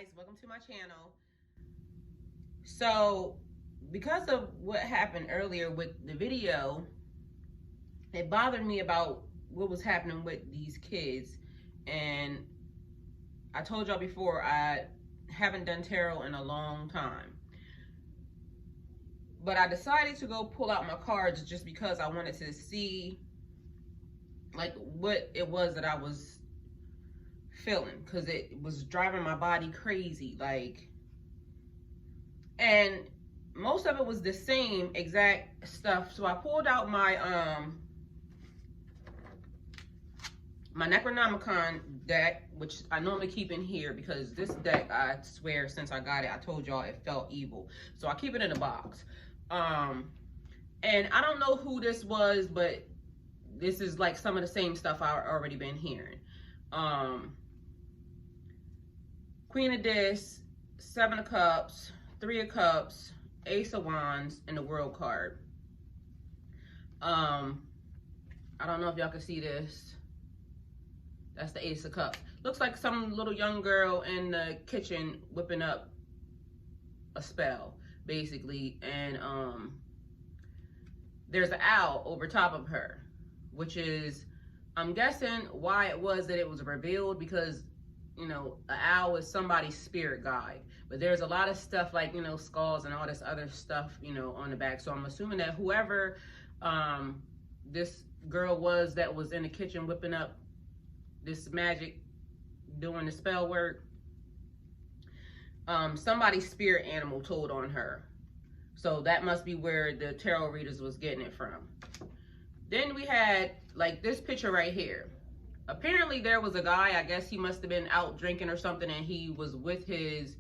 guys, welcome to my channel. So because of what happened earlier with the video, it bothered me about what was happening with these kids. And I told y'all before, I haven't done tarot in a long time, but I decided to go pull out my cards just because I wanted to see like what it was that I was feeling, because it was driving my body crazy, like, and most of it was the same exact stuff. So I pulled out my my Necronomicon deck, which I normally keep in here because this deck, I swear, since I got it, I told y'all it felt evil, so I keep it in a box. And I don't know who this was, but this is like some of the same stuff I've already been hearing. Queen of Discs, 7 of Cups, 3 of Cups, Ace of Wands, and the World card. I don't know if y'all can see this. That's the Ace of Cups. Looks like some little young girl in the kitchen whipping up a spell, basically. And there's an owl over top of her, which is, I'm guessing why it was that it was revealed, because you know, an owl is somebody's spirit guide, but there's a lot of stuff like, you know, skulls and all this other stuff, you know, on the back. So I'm assuming that whoever this girl was that was in the kitchen whipping up this magic, doing the spell work, somebody's spirit animal told on her. So that must be where the tarot readers was getting it from. Then we had like this picture right here. Apparently there was a guy, I guess he must have been out drinking or something, and he was with his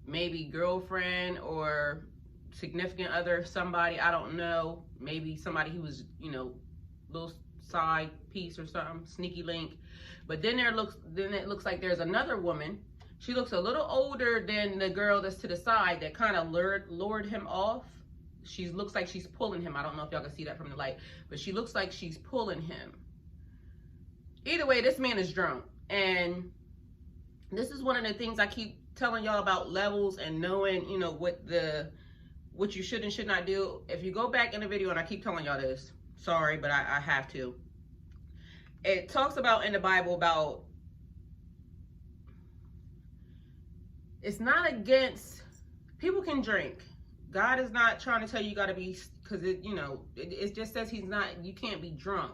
maybe girlfriend or significant other, somebody, I don't know, maybe somebody he was, you know, little side piece or something, sneaky link. But then it looks like there's another woman. She looks a little older than the girl that's to the side that kind of lured him off. She looks like she's pulling him. I don't know if y'all can see that from the light, but she looks like she's pulling him. Either way, this man is drunk. And this is one of the things I keep telling y'all about levels and knowing, you know, what you should and should not do. If you go back in the video, and I keep telling y'all this, sorry, but I have to. It talks about in the Bible about, it's not against, people can drink. God is not trying to tell you got to be, because it, you know, it just says he's not, you can't be drunk.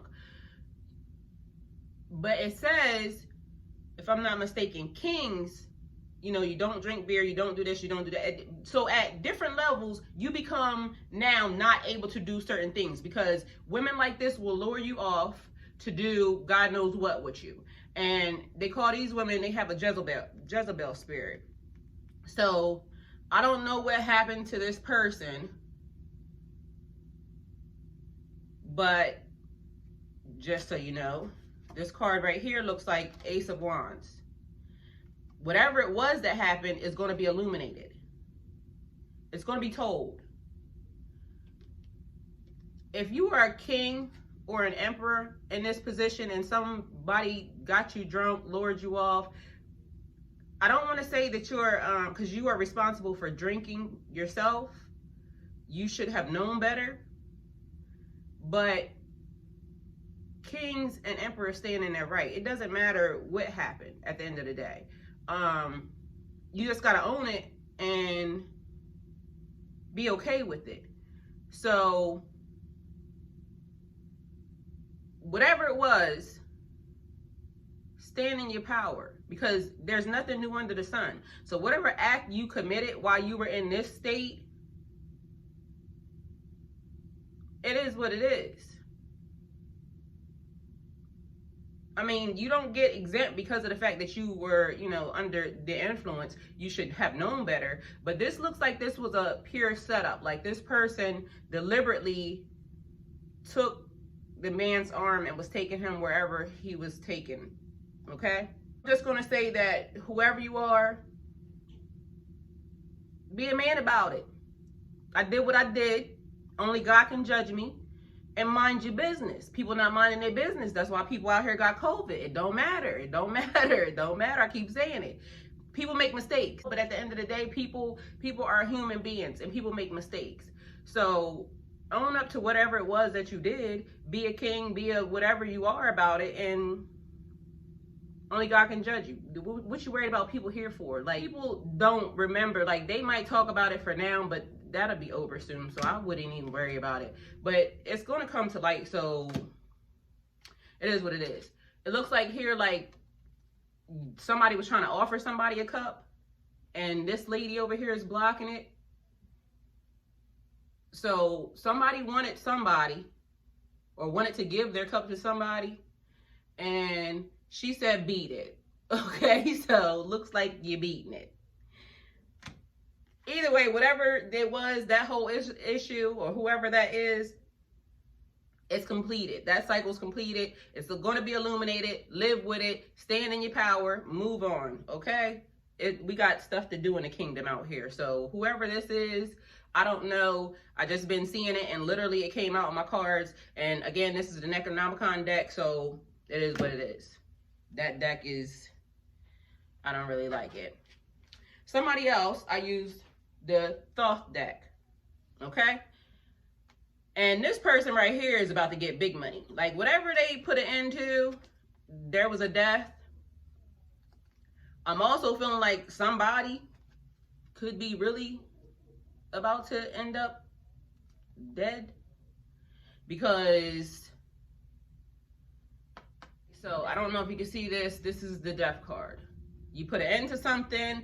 But it says, if I'm not mistaken, kings, you know, you don't drink beer, you don't do this, you don't do that. So at different levels, you become now not able to do certain things, because women like this will lure you off to do God knows what with you. And they call these women, they have a Jezebel spirit. So I don't know what happened to this person, but just so you know, this card right here looks like Ace of Wands. Whatever it was that happened is going to be illuminated. It's going to be told. If you are a king or an emperor in this position and somebody got you drunk, lured you off, I don't want to say that you're, because you are responsible for drinking yourself. You should have known better. But kings and emperors staying in their right. It doesn't matter what happened at the end of the day. You just gotta own it and be okay with it. So whatever it was, stand in your power, because there's nothing new under the sun. So whatever act you committed while you were in this state, it is what it is. I mean, you don't get exempt because of the fact that you were, you know, under the influence. You should have known better. But this looks like this was a pure setup. Like this person deliberately took the man's arm and was taking him wherever he was taken. Okay? I'm just going to say that whoever you are, be a man about it. I did what I did. Only God can judge me. And mind your business. People not minding their business. That's why people out here got COVID. It don't matter. It don't matter. It don't matter. I keep saying it. people make mistakes, but at the end of the day, people are human beings and people make mistakes. So own up to whatever it was that you did. Be a king, be a whatever you are about it, and only God can judge you. What you worried about people here for? Like, people don't remember. Like, they might talk about it for now, but that'll be over soon, so I wouldn't even worry about it. But it's going to come to light, so it is what it is. It looks like here, like, somebody was trying to offer somebody a cup, and this lady over here is blocking it. So somebody wanted somebody, or wanted to give their cup to somebody, and she said beat it. Okay, so looks like you're beating it. Either way, whatever it was, that whole issue, or whoever that is, it's completed. That cycle's completed. It's going to be illuminated. Live with it. Stand in your power. Move on. Okay? We got stuff to do in the kingdom out here. So whoever this is, I don't know. I just been seeing it, and literally it came out on my cards. And again, this is the Necronomicon deck, so it is what it is. That deck is, I don't really like it. Somebody else, I used the Thoth deck. Okay? And this person right here is about to get big money. Like, whatever they put it into, there was a death. I'm also feeling like somebody could be really about to end up dead. Because, so I don't know if you can see this. This is the death card. You put an end to something,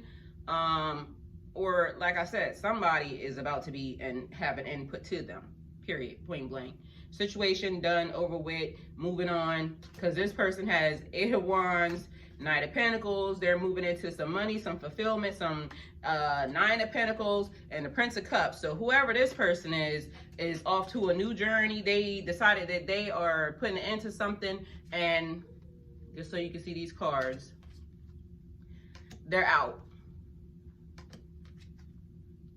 or like I said, somebody is about to be and have an end put to them. Period. Point blank. Situation done, over with, moving on. Because this person has 8 of Wands, 9 of Pentacles. They're moving into some money, some fulfillment, some 9 of Pentacles, and the Prince of Cups. So whoever this person is off to a new journey. They decided that they are putting an end to something. And just so you can see these cards, they're out.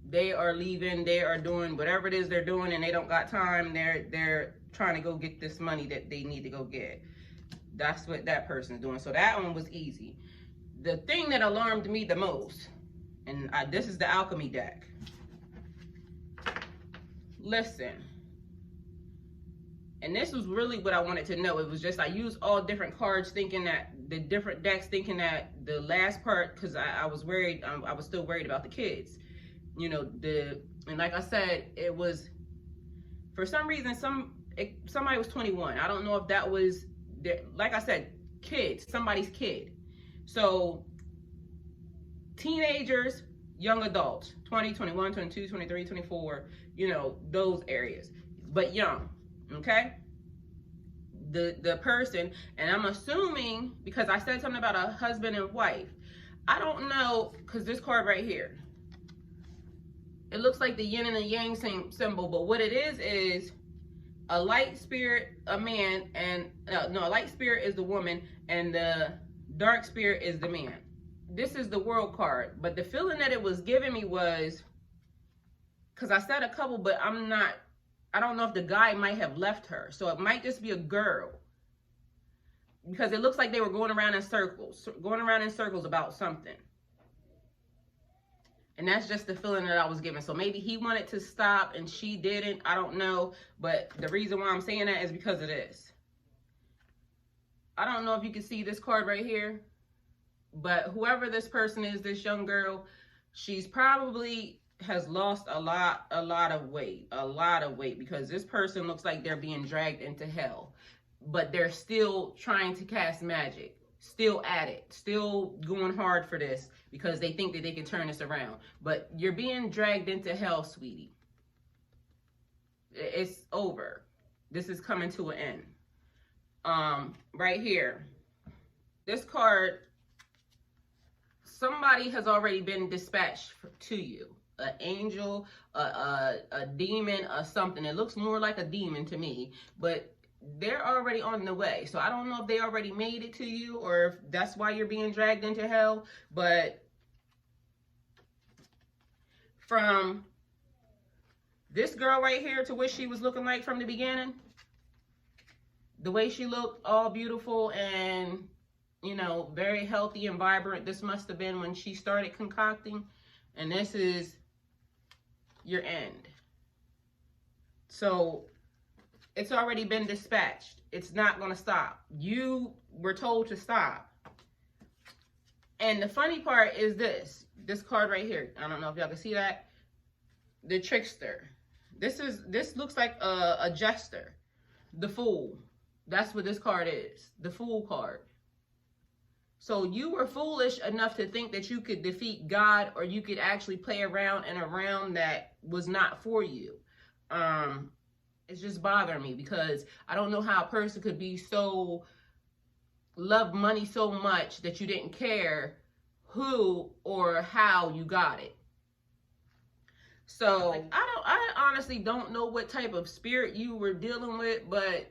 They are leaving. They are doing whatever it is they're doing, and they don't got time. They're trying to go get this money that they need to go get. That's what that person's doing. So that one was easy. The thing that alarmed me the most, and this is the alchemy deck. Listen. And this was really what I wanted to know. It was just, I used all different cards, thinking that the different decks, thinking that the last part, because I was worried, I was still worried about the kids. You know, and like I said, it was, for some reason, somebody was 21. I don't know if that was, like I said, kids, somebody's kid. So, teenagers, young adults, 20, 21, 22, 23, 24, you know, those areas, but young, okay? The person, and I'm assuming, because I said something about a husband and wife, I don't know, because this card right here, it looks like the yin and the yang symbol, but what it is a light spirit, a man, and no, a light spirit is the woman, and the dark spirit is the man. This is the world card, but the feeling that it was giving me was, because I said a couple, but I don't know if the guy might have left her, so it might just be a girl, because it looks like they were going around in circles about something. And that's just the feeling that I was given. So maybe he wanted to stop and she didn't. I don't know. But the reason why I'm saying that is because of this. I don't know if you can see this card right here. But whoever this person is, this young girl, she's probably has lost a lot of weight. A lot of weight. Because this person looks like they're being dragged into hell. But they're still trying to cast magic. Still at it. Still going hard for this. Because they think that they can turn this around. But you're being dragged into hell, sweetie. It's over. This is coming to an end. Right here. This card, somebody has already been dispatched to you. An angel, a demon, or something. It looks more like a demon to me. But they're already on the way. So I don't know if they already made it to you, or if that's why you're being dragged into hell. But from this girl right here to what she was looking like from the beginning, the way she looked, all beautiful and you know, very healthy and vibrant. This must have been when she started concocting. And this is your end. So it's already been dispatched. It's not going to stop. You were told to stop. And the funny part is this card right here. I don't know if y'all can see that. The trickster. This looks like a jester. The fool. That's what this card is. The fool card. So you were foolish enough to think that you could defeat God, or you could actually play around in a realm that was not for you. It's just bothering me because I don't know how a person could be so, love money so much that you didn't care who or how you got it. So like, I honestly don't know what type of spirit you were dealing with, but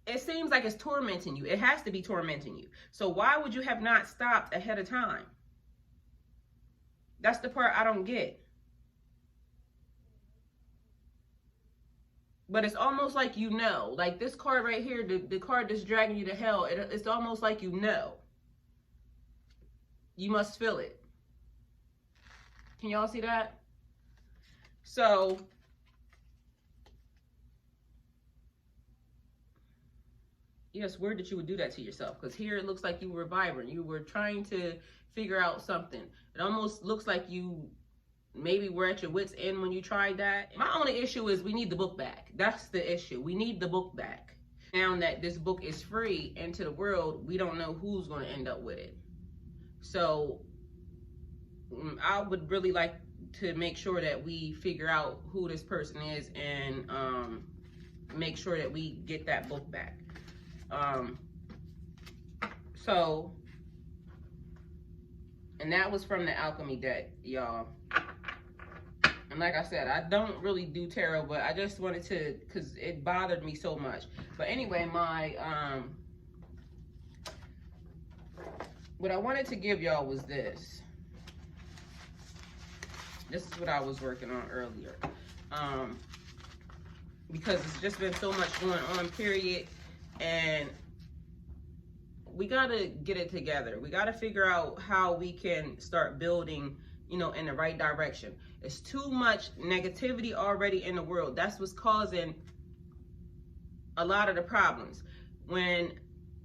it seems like it's tormenting you. It has to be tormenting you. So why would you have not stopped ahead of time? That's the part I don't get. But it's almost like you know. Like this card right here, the card that's dragging you to hell, it's almost like you know. You must feel it. Can y'all see that? So yes, weird that you would do that to yourself, because here it looks like you were vibrant. You were trying to figure out something. It almost looks like you maybe were at your wit's end when you tried that. My only issue is we need the book back. That's the issue. We need the book back. Now that this book is free into the world, we don't know who's going to end up with it. So I would really like to make sure that we figure out who this person is and make sure that we get that book back. And that was from the alchemy deck, y'all. And like I said, I don't really do tarot, but I just wanted to, because it bothered me so much. But anyway, what I wanted to give y'all was this. This is what I was working on earlier. Because it's just been so much going on, period. And we gotta get it together. We gotta figure out how we can start building, you know, in the right direction. It's too much negativity already in the world. That's what's causing a lot of the problems. When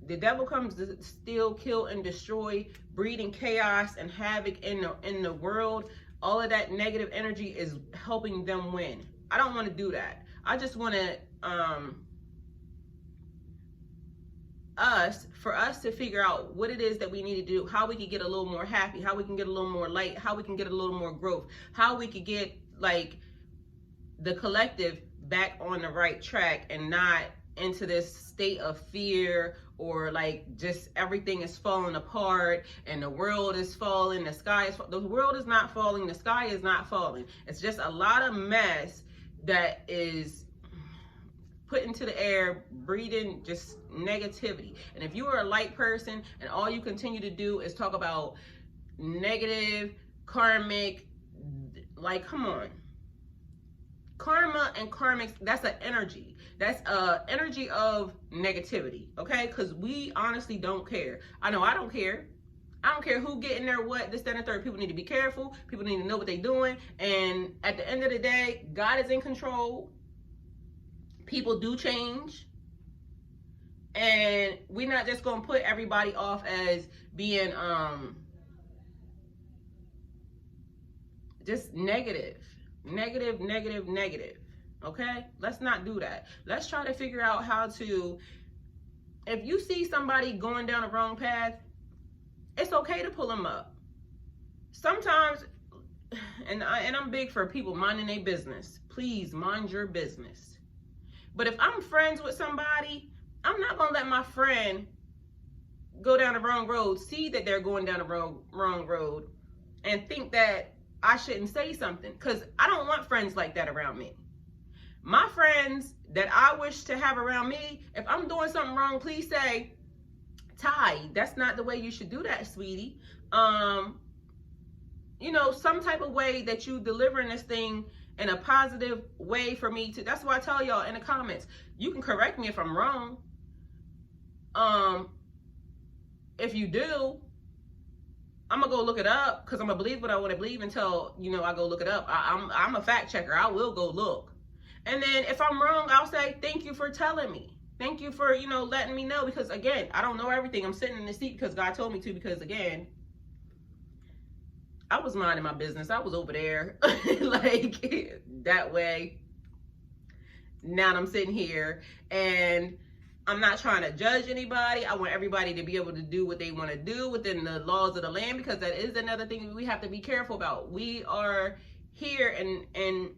the devil comes to steal, kill, and destroy, breeding chaos and havoc in the world, all of that negative energy is helping them win. I don't want to do that. I just want to for us to figure out what it is that we need to do, how we can get a little more happy, how we can get a little more light, how we can get a little more growth, how we could get like the collective back on the right track and not into this state of fear, or like just everything is falling apart and the world is falling, the sky is the world is not falling, the sky is not falling. It's just a lot of mess that is put into the air, breathing just negativity. And if you are a light person and all you continue to do is talk about negative, karmic, like, come on. Karma and karmic, that's an energy. That's energy of negativity, okay? Because we honestly don't care. I know I don't care. I don't care who getting there, what, this, that, and the third. People need to be careful. People need to know what they're doing. And at the end of the day, God is in control. People do change. And we're not just going to put everybody off as being just negative. Negative. Okay? Let's not do that. Let's try to figure out how to, if you see somebody going down the wrong path, it's okay to pull them up. Sometimes, and I'm big for people minding their business. Please mind your business. But if I'm friends with somebody, I'm not going to let my friend go down the wrong road, see that they're going down the wrong road, and think that I shouldn't say something, because I don't want friends like that around me. My friends that I wish to have around me, if I'm doing something wrong, please say, Ty, that's not the way you should do that, sweetie. You know, some type of way that you delivering this thing in a positive way for me to, that's why I tell y'all in the comments, you can correct me if I'm wrong. If you do, I'm gonna go look it up, because I'm gonna believe what I want to believe until, you know, I go look it up. I'm a fact checker. I will go look. And then if I'm wrong, I'll say, thank you for telling me. Thank you for, you know, letting me know, because again, I don't know everything. I'm sitting in the seat because God told me to, because again, I was minding my business. I was over there like that way. Now I'm sitting here and I'm not trying to judge anybody. I want everybody to be able to do what they want to do within the laws of the land, because that is another thing we have to be careful about. We are here and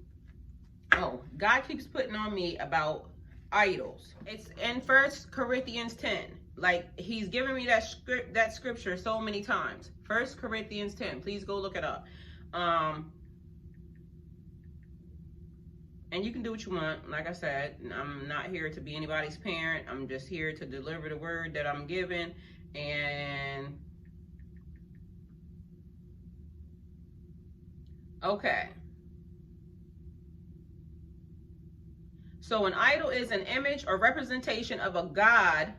oh, God keeps putting on me about idols. It's in 1 Corinthians 10. Like, he's given me that scripture so many times. 1 Corinthians 10. Please go look it up. And you can do what you want. Like I said, I'm not here to be anybody's parent. I'm just here to deliver the word that I'm given. And okay. So an idol is an image or representation of a god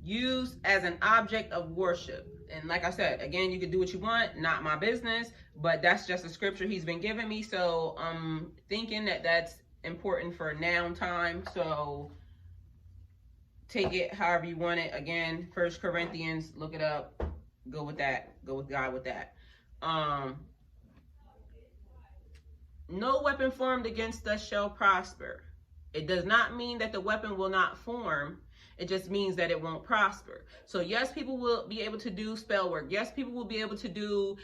used as an object of worship. And like I said, again, you can do what you want, not my business, but that's just a scripture he's been giving me. So I'm thinking that that's important for noun time. So take it however you want it. Again, 1 Corinthians, look it up, go with that, go with God with that. No weapon formed against us shall prosper. It does not mean that the weapon will not form. It just means that it won't prosper. So yes, people will be able to do spell work. Yes, people will be able to do,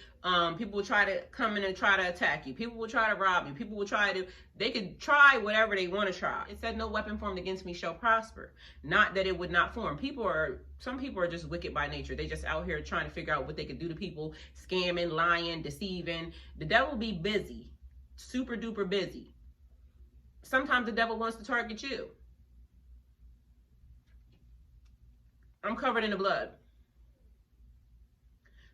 people will try to come in and try to attack you. People will try to rob you. People will try to, they could try whatever they want to try. It said no weapon formed against me shall prosper. Not that it would not form. Some people are just wicked by nature. They just out here trying to figure out what they could do to people, scamming, lying, deceiving. The devil be busy, super duper busy. Sometimes the devil wants to target you. I'm covered in the blood.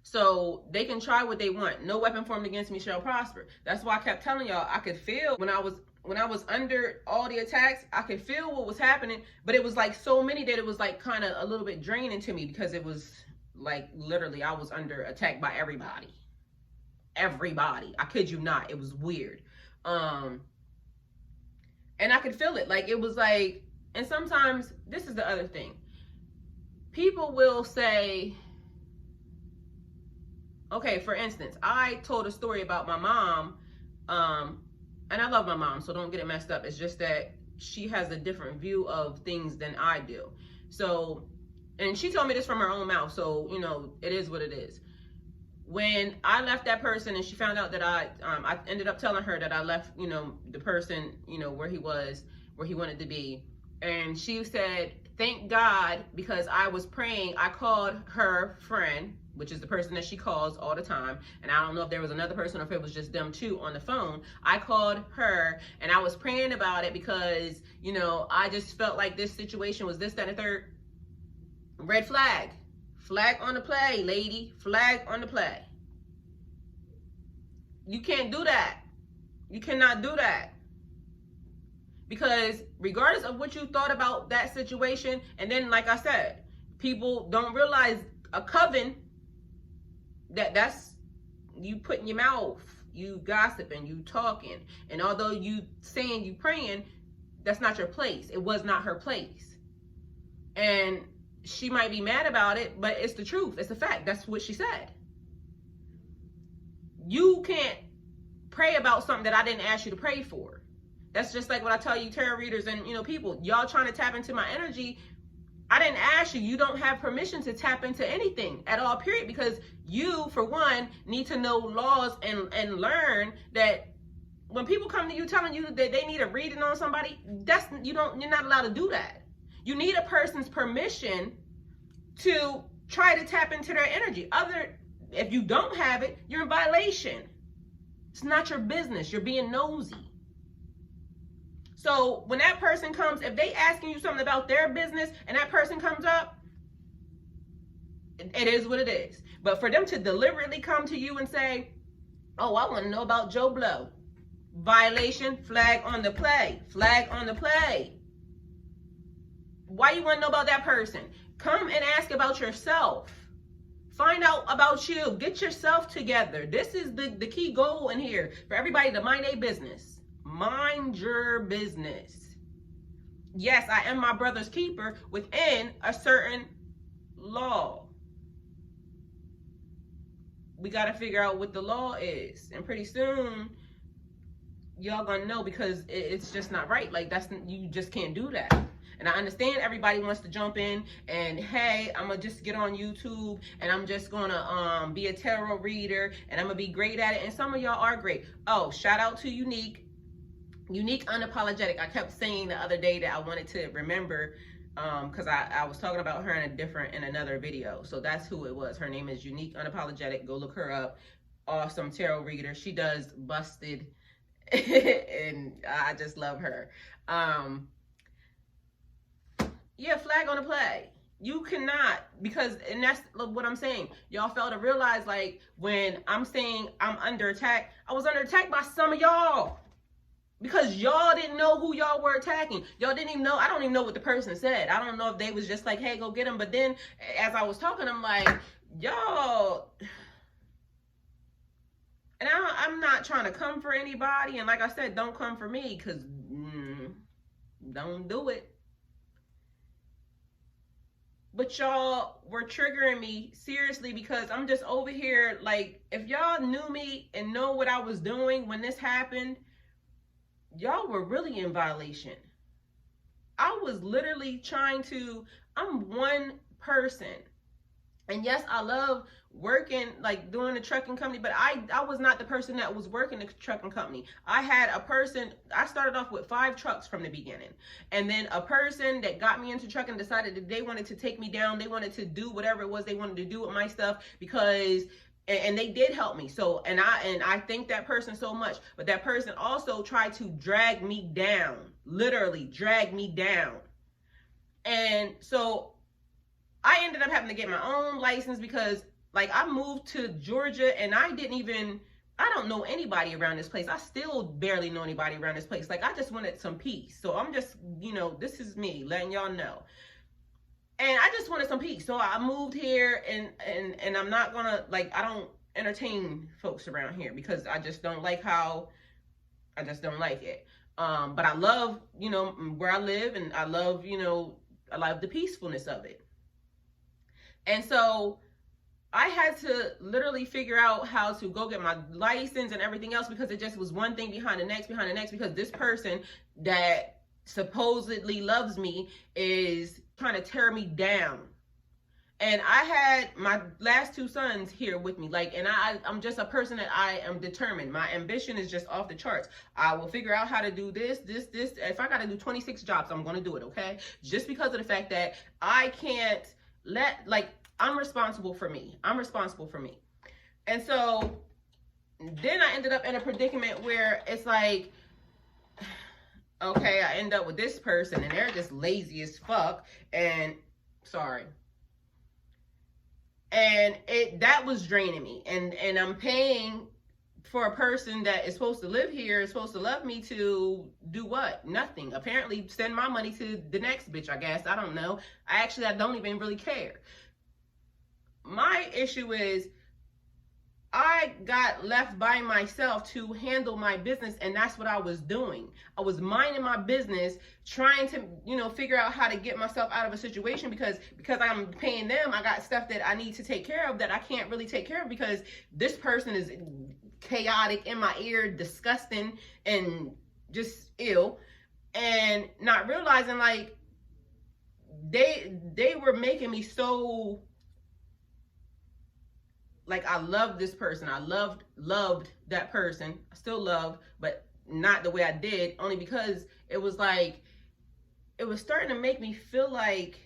So they can try what they want. No weapon formed against me shall prosper. That's why I kept telling y'all, I could feel when I was under all the attacks, I could feel what was happening, but it was like so many that it was like kind of a little bit draining to me, because it was like literally I was under attack by everybody. Everybody. I kid you not. It was weird. And I could feel it. Like, it was like, and sometimes this is the other thing. People will say, okay, for instance, I told a story about my mom, and I love my mom, so don't get it messed up. It's just that she has a different view of things than I do. So, and she told me this from her own mouth, so, you know, it is what it is. When I left that person and she found out that I ended up telling her that I left, you know, the person, you know, where he wanted to be. And she said, thank God, because I was praying. I called her friend, which is the person that she calls all the time. And I don't know if there was another person or if it was just them two on the phone. I called her and I was praying about it because, you know, I just felt like this situation was this, that, and the third. Red flag. Flag on the play, lady. Flag on the play. You can't do that. You cannot do that. Because regardless of what you thought about that situation, and then like I said, people don't realize a coven, that's you putting your mouth, you gossiping, you talking. And although you saying you praying, that's not your place. It was not her place. And she might be mad about it, but it's the truth. It's a fact. That's what she said. You can't pray about something that I didn't ask you to pray for. That's just like what I tell you, tarot readers and, you know, people, y'all trying to tap into my energy. I didn't ask you. You don't have permission to tap into anything at all, period. Because you, for one, need to know laws and learn that when people come to you telling you that they need a reading on somebody, you're not allowed to do that. You need a person's permission to try to tap into their energy. If you don't have it, you're in violation. It's not your business. You're being nosy. So when that person comes, if they asking you something about their business and that person comes up, it is what it is. But for them to deliberately come to you and say, oh, I want to know about Joe Blow. Violation, flag on the play. Flag on the play. Why you want to know about that person? Come and ask about yourself. Find out about you. Get yourself together. This is the key goal in here for everybody to mind their business. Mind your business. Yes, I am my brother's keeper within a certain law. We got to figure out what the law is. And pretty soon, y'all gonna know, because it's just not right. Like, you just can't do that. And I understand everybody wants to jump in and, hey, I'm gonna just get on YouTube and I'm just gonna be a tarot reader and I'm gonna be great at it. And some of y'all are great. Oh, shout out to Unique Unapologetic. I kept saying the other day that I wanted to remember, because I was talking about her in another video. So that's who it was. Her name is Unique Unapologetic. Go look her up. Awesome tarot reader. She does busted and I just love her. Yeah, flag on the play. You cannot, because, and that's what I'm saying. Y'all fail to realize, like, when I'm saying I'm under attack, I was under attack by some of y'all. Because y'all didn't know who y'all were attacking. Y'all didn't even know. I don't even know what the person said. I don't know if they was just like, hey, go get him. But then as I was talking, I'm like, y'all. And I'm not trying to come for anybody. And like I said, don't come for me, because don't do it. But y'all were triggering me seriously, because I'm just over here. Like, if y'all knew me and know what I was doing when this happened, y'all were really in violation. I was literally I'm one person. And yes, I love working, like doing a trucking company, but I was not the person that was working the trucking company. I had a person, I started off with 5 trucks from the beginning. And then a person that got me into trucking decided that they wanted to take me down. They wanted to do whatever it was they wanted to do with my stuff, because and they did help me. So, and I thank that person so much. But that person also tried to drag me down, literally drag me down. And so I ended up having to get my own license, because like I moved to Georgia and I don't know anybody around this place. I still barely know anybody around this place. Like, I just wanted some peace. So I'm just, this is me letting y'all know. And I just wanted some peace. So I moved here, and I'm not gonna, like, I don't entertain folks around here, because I just don't like it. But I love, where I live, and I love, I love the peacefulness of it. And so I had to literally figure out how to go get my license and everything else, because it just was one thing behind the next, because this person that supposedly loves me is trying to tear me down. And I had my last 2 sons here with me, like, and I'm just a person that I am determined. My ambition is just off the charts. I will figure out how to do this. If I got to do 26 jobs, I'm going to do it, okay? Just because of the fact that I can't I'm responsible for me. And so then I ended up in a predicament where it's like, okay, I end up with this person and they're just lazy as fuck, and and that was draining me, and I'm paying for a person that is supposed to live here, is supposed to love me, to do what? Nothing. Apparently send my money to the next bitch, I guess. I don't know. I don't even really care. My issue is I got left by myself to handle my business, and that's what I was doing. I was minding my business, trying to, figure out how to get myself out of a situation, because I'm paying them. I got stuff that I need to take care of that I can't really take care of, because this person is chaotic, in my ear, disgusting, and just ill, and not realizing, like, they were making me so, like, I loved this person. I loved that person. I still love, but not the way I did, only because it was like, it was starting to make me feel like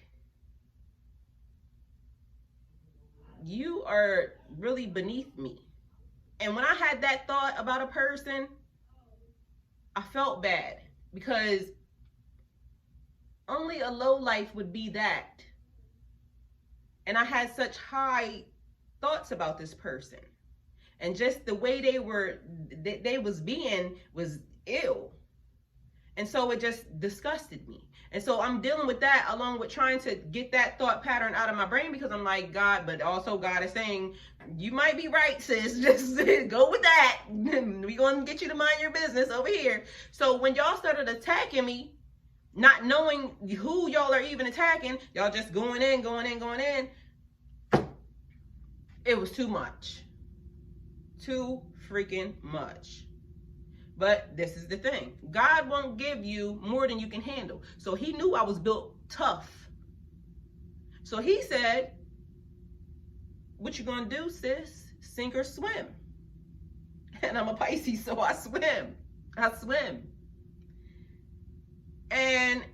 you are really beneath me. And when I had that thought about a person, I felt bad, because only a low life would be that. And I had such high thoughts about this person, and just the way they was ill. And so it just disgusted me. And so I'm dealing with that along with trying to get that thought pattern out of my brain, because I'm like, God, but also God is saying, you might be right, sis. Just go with that. We're going to get you to mind your business over here. So when y'all started attacking me, not knowing who y'all are even attacking, y'all just going in, it was too much. Too freaking much. But this is the thing. God won't give you more than you can handle. So he knew I was built tough. So he said, what you gonna do, sis? Sink or swim? And I'm a Pisces, so I swim. And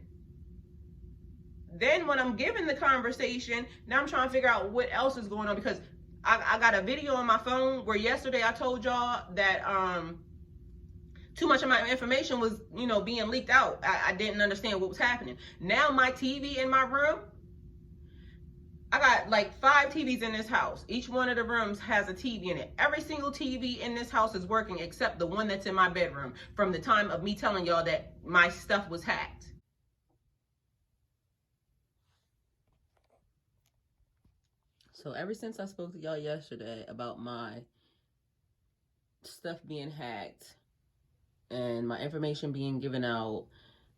then when I'm giving the conversation, now I'm trying to figure out what else is going on, because I got a video on my phone where yesterday I told y'all that too much of my information was, being leaked out. I didn't understand what was happening. Now my TV in my room, I got like 5 TVs in this house. Each one of the rooms has a TV in it. Every single TV in this house is working except the one that's in my bedroom from the time of me telling y'all that my stuff was hacked. So ever since I spoke to y'all yesterday about my stuff being hacked and my information being given out,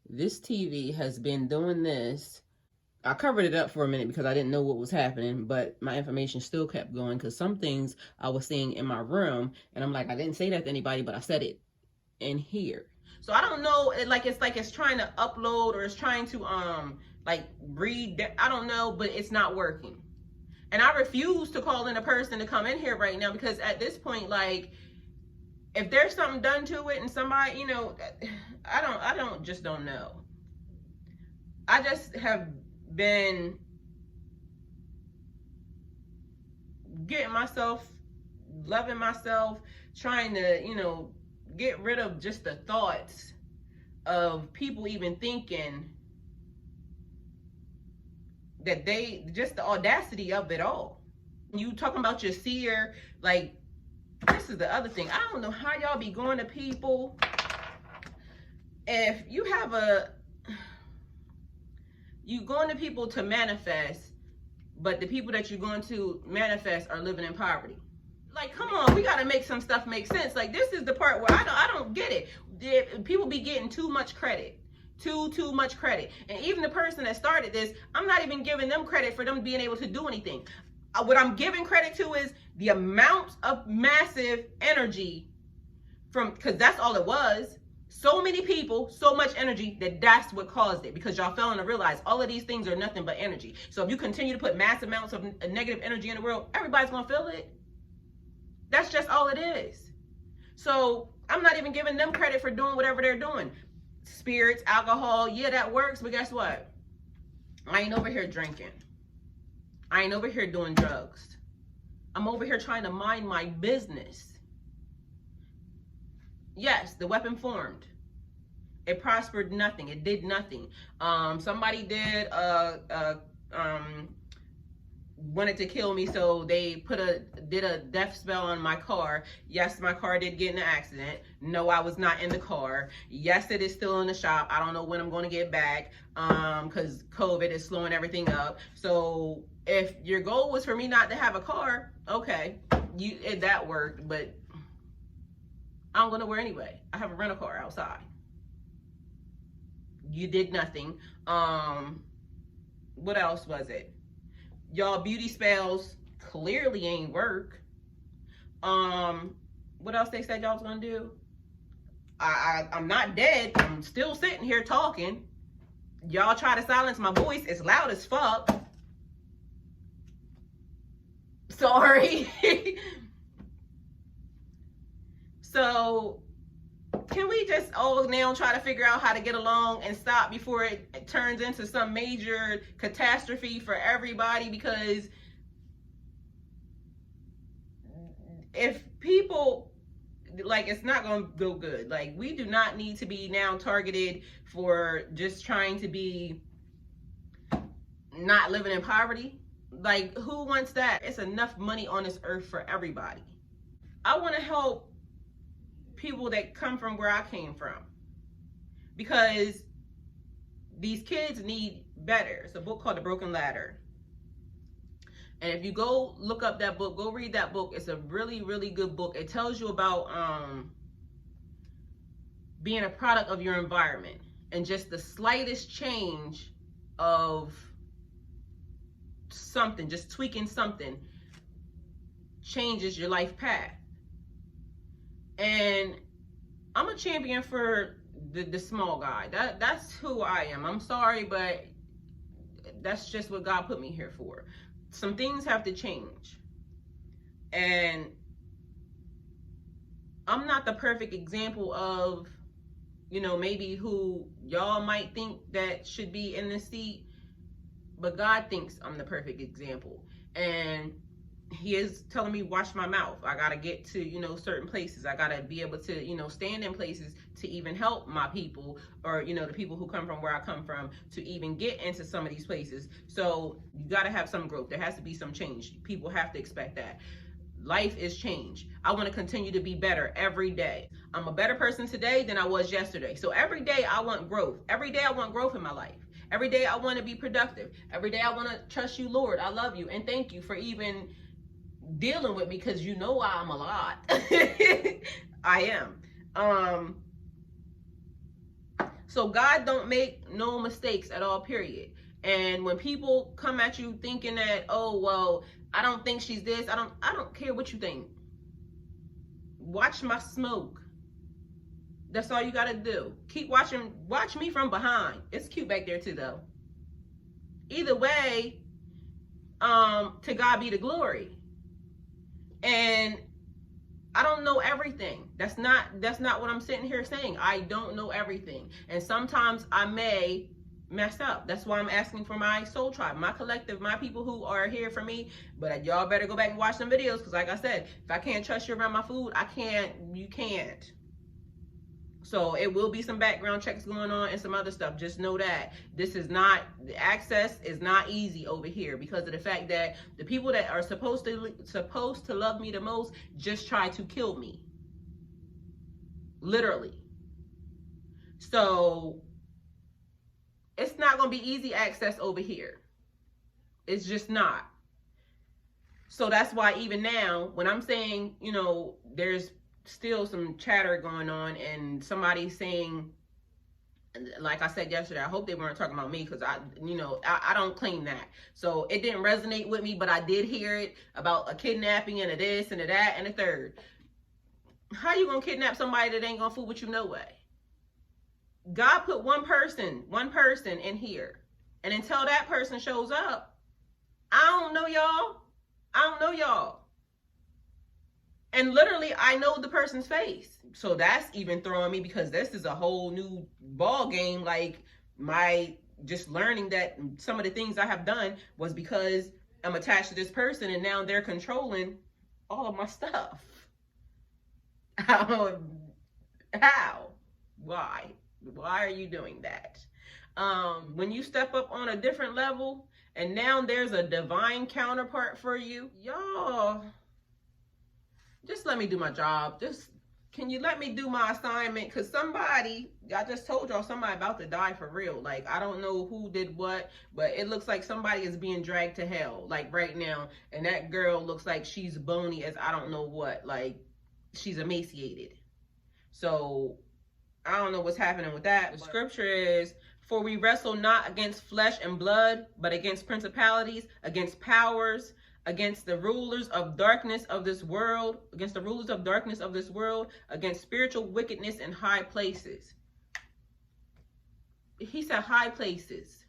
this TV has been doing this. I covered it up for a minute because I didn't know what was happening, but my information still kept going, because some things I was seeing in my room, and I'm like, I didn't say that to anybody, but I said it in here. So I don't know, it's trying to upload, or it's trying to read. I don't know, but it's not working. And I refuse to call in a person to come in here right now, because at this point, if there's something done to it and somebody, I don't know. I just have been getting myself, loving myself, trying to, get rid of just the thoughts of people even thinking that just the audacity of it all. You talking about your seer, this is the other thing. I don't know how y'all be going to people. If you have you going to people to manifest, but the people that you're going to manifest are living in poverty. Come on, we got to make some stuff make sense. This is the part where I don't get it. People be getting too much credit. Too much credit. And even the person that started this, I'm not even giving them credit for them being able to do anything. What I'm giving credit to is the amount of massive energy because that's all it was. So many people, so much energy, that's what caused it, because y'all failing to realize all of these things are nothing but energy. So if you continue to put massive amounts of negative energy in the world, everybody's gonna feel it. That's just all it is. So I'm not even giving them credit for doing whatever they're doing. Spirits, alcohol, yeah, that works, but guess what? I ain't over here drinking. I ain't over here doing drugs. I'm over here trying to mind my business. Yes, the weapon formed. It prospered nothing. It did nothing. Somebody did wanted to kill me, so they did a death spell on my car. Yes, my car did get in an accident. No, I was not in the car. Yes, it is still in the shop. I don't know when I'm going to get back, because COVID is slowing everything up. So if your goal was for me not to have a car, okay, that worked, but I'm going to wear anyway. I have a rental car outside. You did nothing. What else was it? Y'all beauty spells clearly ain't work. What else they said y'all was gonna do? I'm not dead. I'm still sitting here talking. Y'all try to silence my voice. It's loud as fuck. Sorry. So can we just all now try to figure out how to get along and stop before it turns into some major catastrophe for everybody? Because if people, it's not going to go good. We do not need to be now targeted for just trying to be not living in poverty. Who wants that? It's enough money on this earth for everybody. I want to help people that come from where I came from. because these kids need better. It's a book called The Broken Ladder. And if you go look up that book, go read that book. It's a really, really good book. It tells you about being a product of your environment, and just the slightest change of something, just tweaking something, changes your life path. And I'm a champion for the small guy. That's who I am. I'm sorry, but that's just what God put me here for. Some things have to change. And I'm not the perfect example of, you know, maybe who y'all might think that should be in the seat, but God thinks I'm the perfect example. And he is telling me, watch my mouth. I got to get to, you know, certain places. I got to be able to, you know, stand in places to even help my people, or, you know, the people who come from where I come from, to even get into some of these places. So you got to have some growth. There has to be some change. People have to expect that. Life is change. I want to continue to be better every day. I'm a better person today than I was yesterday. So every day I want growth. Every day I want growth in my life. Every day I want to be productive. Every day I want to trust you, Lord. I love you. And thank you for even dealing with me, because you know I'm a lot. I am. So God don't make no mistakes at all, period. And when people come at you thinking that, oh, well, I don't think she's this, I don't care what you think. Watch my smoke. That's all you gotta do. Keep watching. Watch me from behind. It's cute back there too, though. Either way, to God be the glory. And I don't know everything. That's not what I'm sitting here saying. I don't know everything. And sometimes I may mess up. That's why I'm asking for my soul tribe, my collective, my people who are here for me. But y'all better go back and watch some videos, because like I said, if I can't trust you around my food, you can't. So it will be some background checks going on and some other stuff. Just know that this is not, the access is not easy over here, because of the fact that the people that are supposed to love me the most just try to kill me. Literally. So it's not going to be easy access over here. It's just not. So that's why even now, when I'm saying, you know, there's still some chatter going on, and somebody saying, like I said yesterday, I hope they weren't talking about me, because I don't claim that. So it didn't resonate with me, but I did hear it about a kidnapping and a this and a that and a third. How you gonna kidnap somebody that ain't gonna fool with you no way? God put one person in here, and until that person shows up, I don't know y'all. And literally, I know the person's face. So that's even throwing me, because this is a whole new ball game. Like, my just learning that some of the things I have done was because I'm attached to this person, and now they're controlling all of my stuff. How? Why? Why are you doing that? When you step up on a different level, and now there's a divine counterpart for you, y'all, just let me do my job. Can you let me do my assignment? Because I just told y'all, somebody about to die for real. Like, I don't know who did what, but it looks like somebody is being dragged to hell, like right now. And that girl looks like she's bony as I don't know what. Like, she's emaciated. So I don't know what's happening with that. The scripture is, for we wrestle not against flesh and blood, but against principalities, against powers, against the rulers of darkness of this world, against spiritual wickedness in high places. He said high places.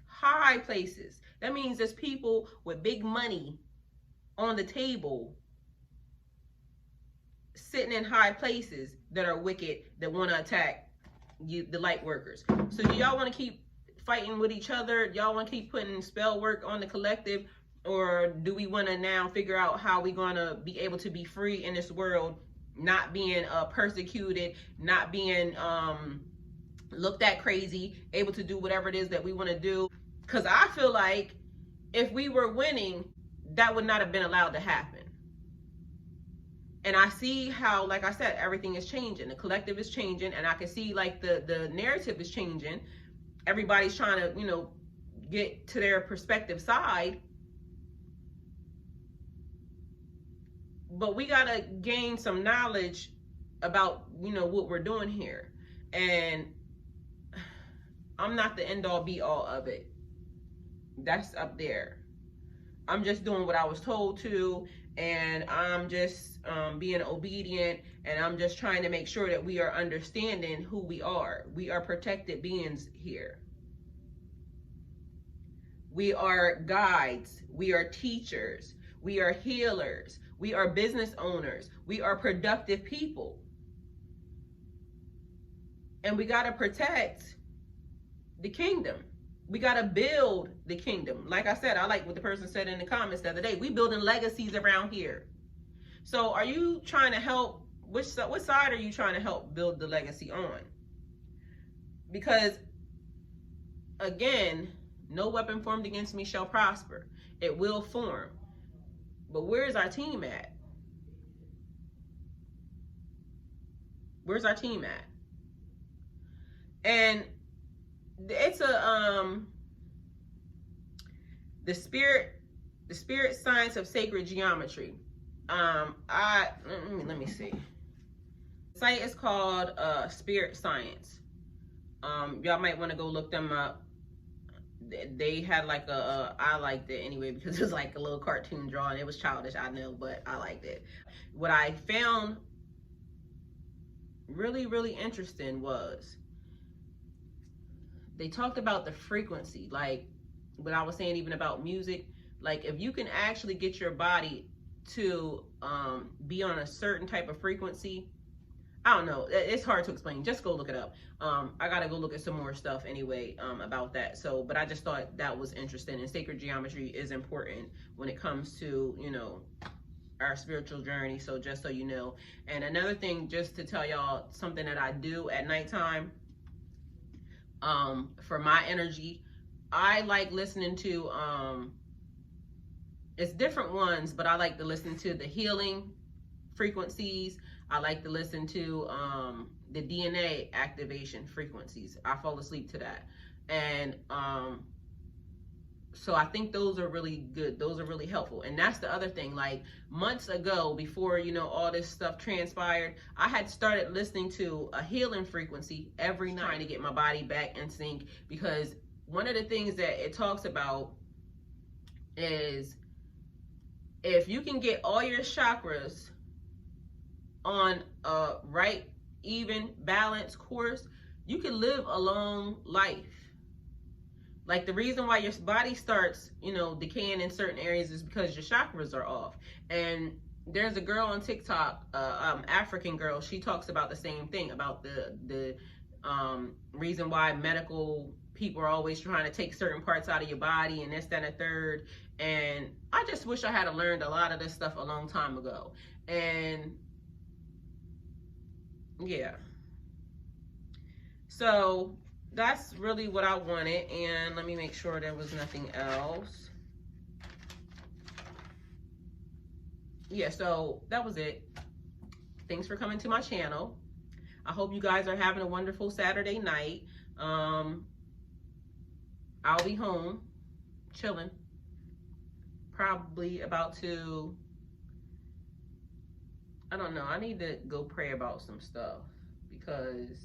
High places. That means there's people with big money on the table sitting in high places that are wicked, that want to attack you, the light workers. So do y'all want to keep fighting with each other? Y'all want to keep putting spell work on the collective? Or do we want to now figure out how we're going to be able to be free in this world, not being persecuted, not being looked at crazy, able to do whatever it is that we want to do? Because I feel like if we were winning, that would not have been allowed to happen. And I see how, like I said, everything is changing. The collective is changing, and I can see like the narrative is changing. Everybody's trying to, you know, get to their perspective side. But we got to gain some knowledge about, you know, what we're doing here. And I'm not the end all be all of it. That's up there. I'm just doing what I was told to, and I'm just being obedient, and I'm just trying to make sure that we are understanding who we are. We are protected beings here. We are guides. We are teachers. We are healers. We are business owners. We are productive people. And we got to protect the kingdom. We got to build the kingdom. Like I said, I like what the person said in the comments the other day. We building legacies around here. So are you trying to help? What side are you trying to help build the legacy on? Because, again, no weapon formed against me shall prosper. It will form. But where's our team at? Where's our team at? And it's a the spirit science of sacred geometry. Let me see. The site is called Spirit Science. Y'all might want to go look them up. They had like I liked it anyway because it was like a little cartoon drawing. It was childish, I know, but I liked it. What I found really, really interesting was they talked about the frequency, like what I was saying even about music. Like if you can actually get your body to be on a certain type of frequency, I don't know, it's hard to explain. Just go look it up. I gotta go look at some more stuff anyway about that. So, but I just thought that was interesting. And sacred geometry is important when it comes to, you know, our spiritual journey. So just so you know. And another thing, just to tell y'all something that I do at nighttime, for my energy, I like listening to it's different ones, but I like to listen to the healing frequencies. I like to listen to the DNA activation frequencies. I fall asleep to that. And so I think those are really good. Those are really helpful. And that's the other thing. Like months ago, before, you know, all this stuff transpired, I had started listening to a healing frequency every night, trying to get my body back in sync. Because one of the things that it talks about is if you can get all your chakras on a right, even, balanced course, you can live a long life. Like the reason why your body starts, you know, decaying in certain areas is because your chakras are off. And there's a girl on TikTok, African girl, she talks about the same thing, about the reason why medical people are always trying to take certain parts out of your body and this, that, and a third. And I just wish I had learned a lot of this stuff a long time ago. And yeah. So that's really what I wanted. And let me make sure there was nothing else. Yeah, so that was it. Thanks for coming to my channel. I hope you guys are having a wonderful Saturday night. I'll be home chilling, probably about to, I don't know, I need to go pray about some stuff because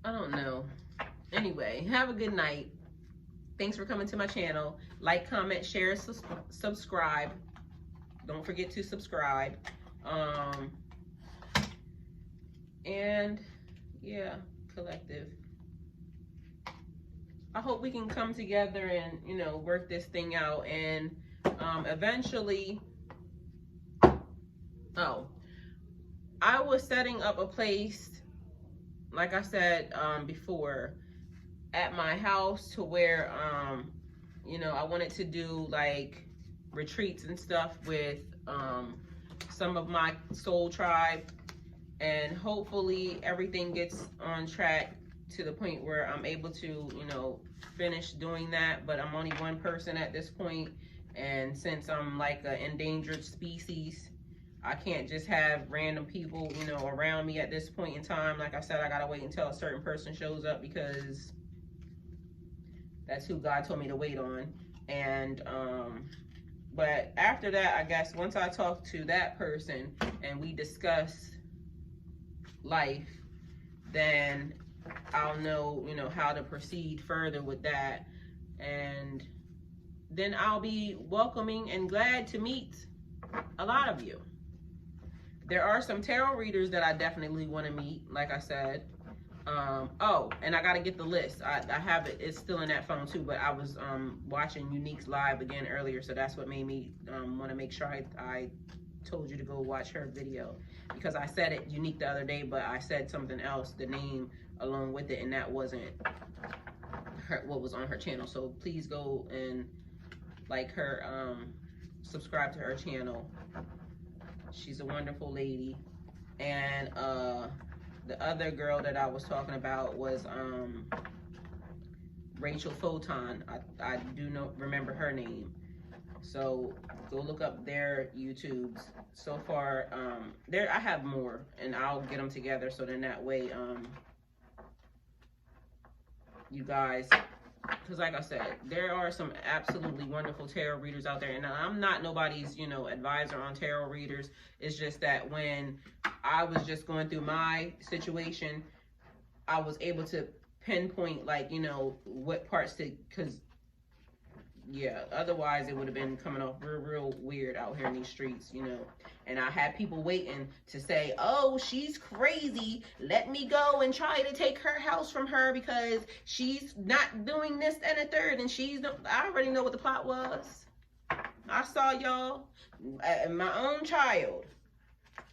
I don't know. Anyway, have a good night. Thanks for coming to my channel. Like, comment, share, subscribe. Don't forget to subscribe. And yeah, collective. I hope we can come together and, you know, work this thing out. And eventually, I was setting up a place, like I said before, at my house to where, you know, I wanted to do like retreats and stuff with some of my soul tribe. And hopefully everything gets on track to the point where I'm able to, you know, finish doing that, but I'm only one person at this point, and since I'm like an endangered species, I can't just have random people, you know, around me at this point in time. Like I said, I gotta wait until a certain person shows up, because that's who God told me to wait on. And but after that, I guess once I talk to that person and we discuss life, then I'll know, you know, how to proceed further with that. And then I'll be welcoming and glad to meet a lot of you. There are some tarot readers that I definitely want to meet, like I said. Oh, and I got to get the list. I have it. It's still in that phone too, but I was watching Unique's live again earlier, so that's what made me want to make sure I told you to go watch her video, because I said it Unique the other day, but I said something else, the name along with it, and that wasn't what was on her channel. So please go and like her, subscribe to her channel. She's a wonderful lady. And the other girl that I was talking about was Rachel Photon. I do remember her name. So go look up their YouTubes. So far, there I have more, and I'll get them together, so then that way you guys, because like I said, there are some absolutely wonderful tarot readers out there, and I'm not nobody's, you know, advisor on tarot readers. It's just that when I was just going through my situation, I was able to pinpoint, like, you know, what parts to, because yeah, otherwise it would have been coming off real weird out here in these streets, you know. And I had people waiting to say, oh, she's crazy, let me go and try to take her house from her because she's not doing this and a third, and I already know what the plot was. I saw y'all, my own child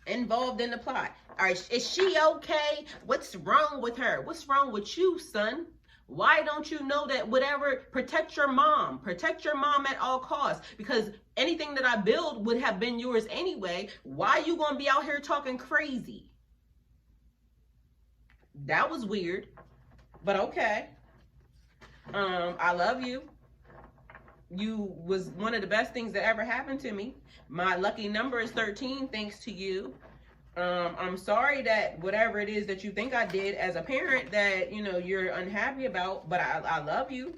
involved in the plot. All right, is she okay? What's wrong with her? What's wrong with you, son? Why don't you know that whatever, protect your mom at all costs, because anything that I build would have been yours anyway. Why you gonna be out here talking crazy? That was weird, but okay. I love you. You was one of the best things that ever happened to me. My lucky number is 13, thanks to you. I'm sorry that whatever it is that you think I did as a parent that, you know, you're unhappy about, but I love you.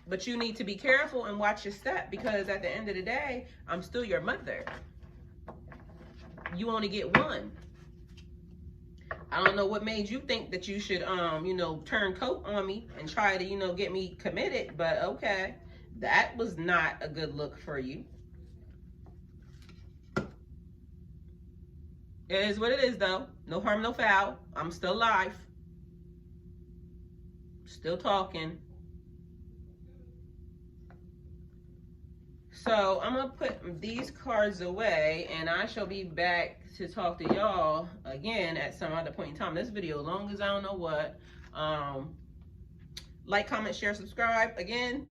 But you need to be careful and watch your step, because at the end of the day, I'm still your mother. You only get one. I don't know what made you think that you should, you know, turn coat on me and try to, you know, get me committed, but okay. That was not a good look for you. It is what it is, though. No harm, no foul. I'm still alive. Still talking. So I'm going to put these cards away, and I shall be back to talk to y'all again at some other point in time. This video, long as I don't know what. Like, comment, share, subscribe. Again.